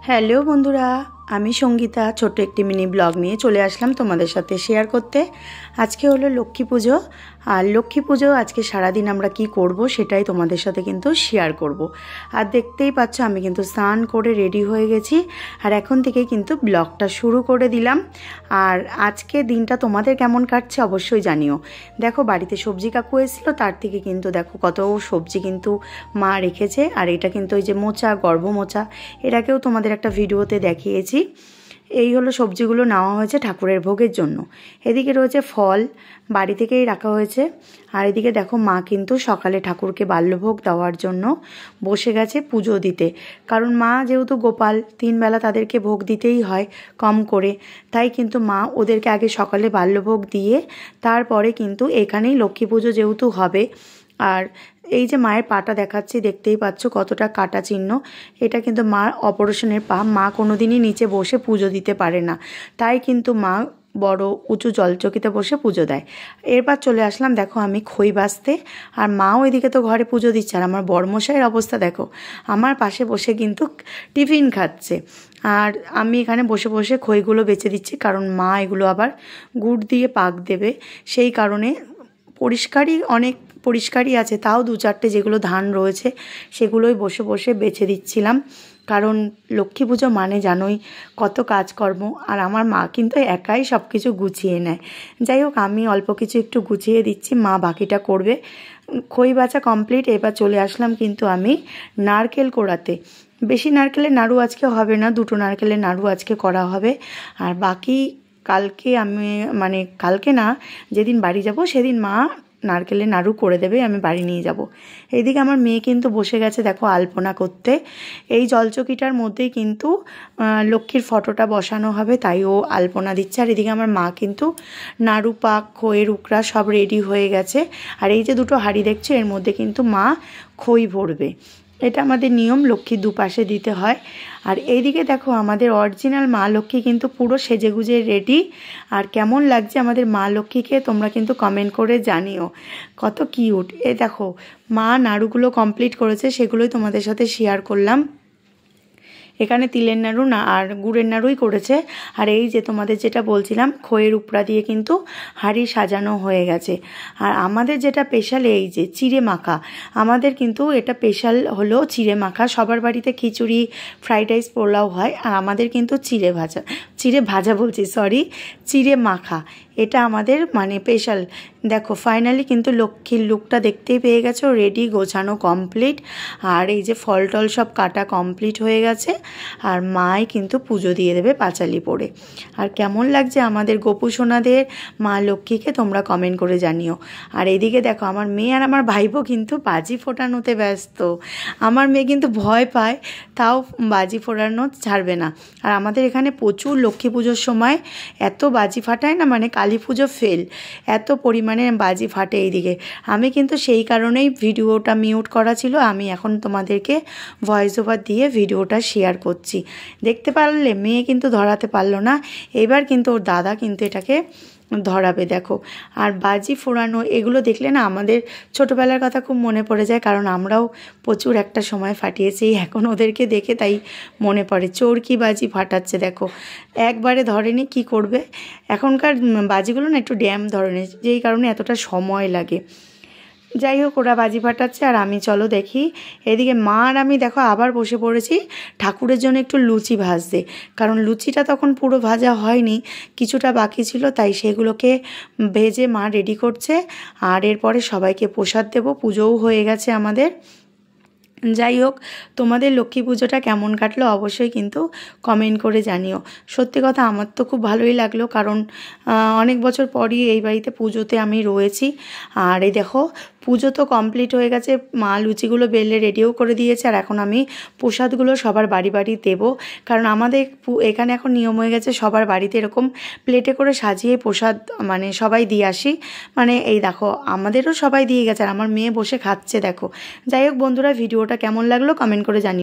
Hello বন্ধুরা, আমি সঙ্গীতা ছোট্ট একটি মিনি ব্লগ নিয়ে চলে আসলাম তোমাদের সাথে শেয়ার করতে। আজকে হলো লক্ষ্মী পুজো, আর লক্ষ্মী পুজো আজকে সারাদিন আমরা কি করব সেটাই তোমাদের সাথে কিন্তু শেয়ার করব। আর দেখতেই পাচ্ছ আমি কিন্তু স্নান করে রেডি হয়ে গেছি, আর এখন থেকে কিন্তু ব্লগটা শুরু করে দিলাম। আর আজকে দিনটা তোমাদের কেমন কাটছে অবশ্যই জানিও। দেখো বাড়িতে সবজি কাকু এসেছিলো, তার থেকে কিন্তু দেখো কত সবজি কিন্তু মা রেখেছে। আর এটা কিন্তু ওই যে মোচা, গর্ভ মোচা, এটাকেও তোমাদের একটা ভিডিওতে দেখিয়েছি। এই হলো সবজিগুলো নেওয়া হয়েছে ঠাকুরের ভোগের জন্য। এদিকে রয়েছে ফল, বাড়ি থেকেই রাখা হয়েছে। আর এদিকে দেখো মা কিন্তু সকালে ঠাকুরকে বাল্যভোগ দেওয়ার জন্য বসে গেছে পুজো দিতে, কারণ মা যেহেতু গোপাল, 3 বেলা তাদেরকে ভোগ দিতেই হয় কম করে, তাই কিন্তু মা ওদেরকে আগে সকালে বাল্যভোগ দিয়ে তারপরে কিন্তু এখানেই লক্ষ্মী পুজো যেহেতু হবে। আর এই যে মায়ের পাটা দেখাচ্ছি, দেখতেই পাচ্ছ কতটা কাটা চিহ্ন। এটা কিন্তু মার অপারেশনের পা, মা কোনোদিনই নিচে বসে পুজো দিতে পারে না, তাই কিন্তু মা বড় উঁচু জলচকিতে বসে পুজো দেয়। এরপর চলে আসলাম দেখো আমি খই বাছতে, আর মাও এদিকে তো ঘরে পুজো দিচ্ছে। আর আমার বড়মশাইয়ের অবস্থা দেখো, আমার পাশে বসে কিন্তু টিফিন খাচ্ছে, আর আমি এখানে বসে বসে খইগুলো বেচে দিচ্ছি, কারণ মা এগুলো আবার গুড় দিয়ে পাক দেবে। সেই কারণে অনেক পরিষ্কারই আছে, তাও 2-4টে যেগুলো ধান রয়েছে সেগুলোই বসে বসে বেছে দিচ্ছিলাম, কারণ লক্ষ্মী পুজো মানে জানোই কত কাজকর্ম। আর আমার মা কিন্তু একাই সব কিছু গুছিয়ে নেয়। যাই হোক, আমি অল্প কিছু একটু গুছিয়ে দিচ্ছি, মা বাকিটা করবে। খই বাছা কমপ্লিট। এবার চলে আসলাম কিন্তু আমি নারকেল কোড়াতে। বেশি নারকেলের নাড়ু আজকে হবে না, 2টো নারকেলের নাড়ু আজকে করা হবে। আর বাকি কালকে কালকে না, যেদিন বাড়ি যাব সেদিন মা নারকেলের নাড়ু করে দেবে, আমি বাড়ি নিয়ে যাব। এইদিকে আমার মেয়ে কিন্তু বসে গেছে দেখো আলপনা করতে। এই জলচকিটার মধ্যেই কিন্তু লক্ষ্মীর ফটোটা বসানো হবে, তাই ও আলপনা দিচ্ছে। আর এদিকে আমার মা কিন্তু নাড়ু পাক, খইয়ের উকড়া সব রেডি হয়ে গেছে। আর এই যে 2টো হাঁড়ি দেখছো, এর মধ্যে কিন্তু মা খই ভরবে। এটা আমাদের নিয়ম, লক্ষ্মীর দুপাশে দিতে হয়। আর এইদিকে দেখো আমাদের অরিজিনাল মা লক্ষ্মী কিন্তু পুরো সেজেগুজে রেডি। আর কেমন লাগছে আমাদের মা লক্ষ্মীকে তোমরা কিন্তু কমেন্ট করে জানিও, কত কিউট। দেখো মা নাড়ুগুলো কমপ্লিট করেছে, সেগুলোই তোমাদের সাথে শেয়ার করলাম। এখানে তিলের নাড়ু না আর গুড়ের নাড়ুই করেছে। আর এই যে তোমাদের যেটা বলছিলাম, খইয়ের উপড়া দিয়ে কিন্তু হাঁড়ি সাজানো হয়ে গেছে। আর আমাদের যেটা স্পেশাল এই যে চিড়ে মাখা, আমাদের কিন্তু এটা স্পেশাল হলো চিড়ে মাখা। সবার বাড়িতে খিচুড়ি, ফ্রাইড রাইস, পোলাও হয়, আর আমাদের কিন্তু চিড়ে মাখা, এটা আমাদের স্পেশাল। দেখো ফাইনালি কিন্তু লক্ষ্মীর লুকটা দেখতেই পেয়ে গেছো, রেডি, গোছানো কমপ্লিট। আর এই যে ফল টল সব কাটা কমপ্লিট হয়ে গেছে। আর মাই কিন্তু পুজো দিয়ে দেবে পাঁচালি পড়ে। আর কেমন লাগছে আমাদের গোপু সোনাদের মা লক্ষ্মীকে তোমরা কমেন্ট করে জানিও। আর এইদিকে দেখো আমার মেয়ে আর আমার ভাইপো কিন্তু বাজি ফোটানোতে ব্যস্ত। আমার মেয়ে কিন্তু ভয় পায়, তাও বাজি ফোটানো ছাড়বে না। আর আমাদের এখানে প্রচুর লক্ষ্মী পুজোর সময় এত বাজি ফাটায় না, কালী পুজো ফেল, এত পরিমাণে বাজি ফাটে এইদিকে। আমি কিন্তু সেই কারণেই ভিডিওটা মিউট করা ছিল, আমি এখন তোমাদেরকে ভয়েস ওভার দিয়ে ভিডিওটা শেয়ার করছি। দেখতে পারলে মেয়ে কিন্তু ধরাতে পারলো না, এবার কিন্তু ওর দাদা কিন্তু এটাকে ধরাবে। দেখো আর বাজি ফোড়ানো এগুলো দেখলে না আমাদের ছোটোবেলার কথা খুব মনে পড়ে যায়, কারণ আমরাও প্রচুর একটা সময় ফাটিয়েছি। এখন ওদেরকে দেখে তাই মনে পড়ে, চোরকি বাজি ফাটাচ্ছে দেখো, একবারে ধরেনি, কি করবে। এখনকার বাজিগুলো না একটু ড্যাম ধরনের, যেই কারণে এতটা সময় লাগে। যাই হোক, ওরা বাজি ফাটাচ্ছে আর আমি চলো দেখি। এদিকে মা আর আমি দেখো আবার বসে পড়েছি ঠাকুরের জন্য একটু লুচি ভাজতে, কারণ লুচিটা তখন পুরো ভাজা হয়নি, কিছুটা বাকি ছিল, তাই সেগুলোকে ভেজে মা রেডি করছে। আর এরপরে সবাইকে প্রসাদ দেবো, পুজোও হয়ে গেছে আমাদের। যাই হোক, তোমাদের লক্ষ্মী পুজোটা কেমন কাটলো অবশ্যই কিন্তু কমেন্ট করে জানিও। সত্যি কথা আমার তো খুব ভালোই লাগলো, কারণ অনেক বছর পরই এই বাড়িতে পুজোতে আমি রয়েছি। আর এই দেখো পুজো তো কমপ্লিট হয়ে গেছে, মা লুচিগুলো বেলে রেডিও করে দিয়েছে। আর এখন আমি প্রসাদগুলো সবার বাড়ি বাড়ি দেবো, কারণ আমাদের এখানে এখন নিয়ম হয়ে গেছে সবার বাড়িতে এরকম প্লেটে করে সাজিয়ে প্রসাদ সবাই দিয়ে আসি। এই দেখো আমাদেরও সবাই দিয়ে গেছে, আর আমার মেয়ে বসে খাচ্ছে দেখো। যাই হোক বন্ধুরা, ভিডিওটা কেমন লাগলো কমেন্ট করে জানিও।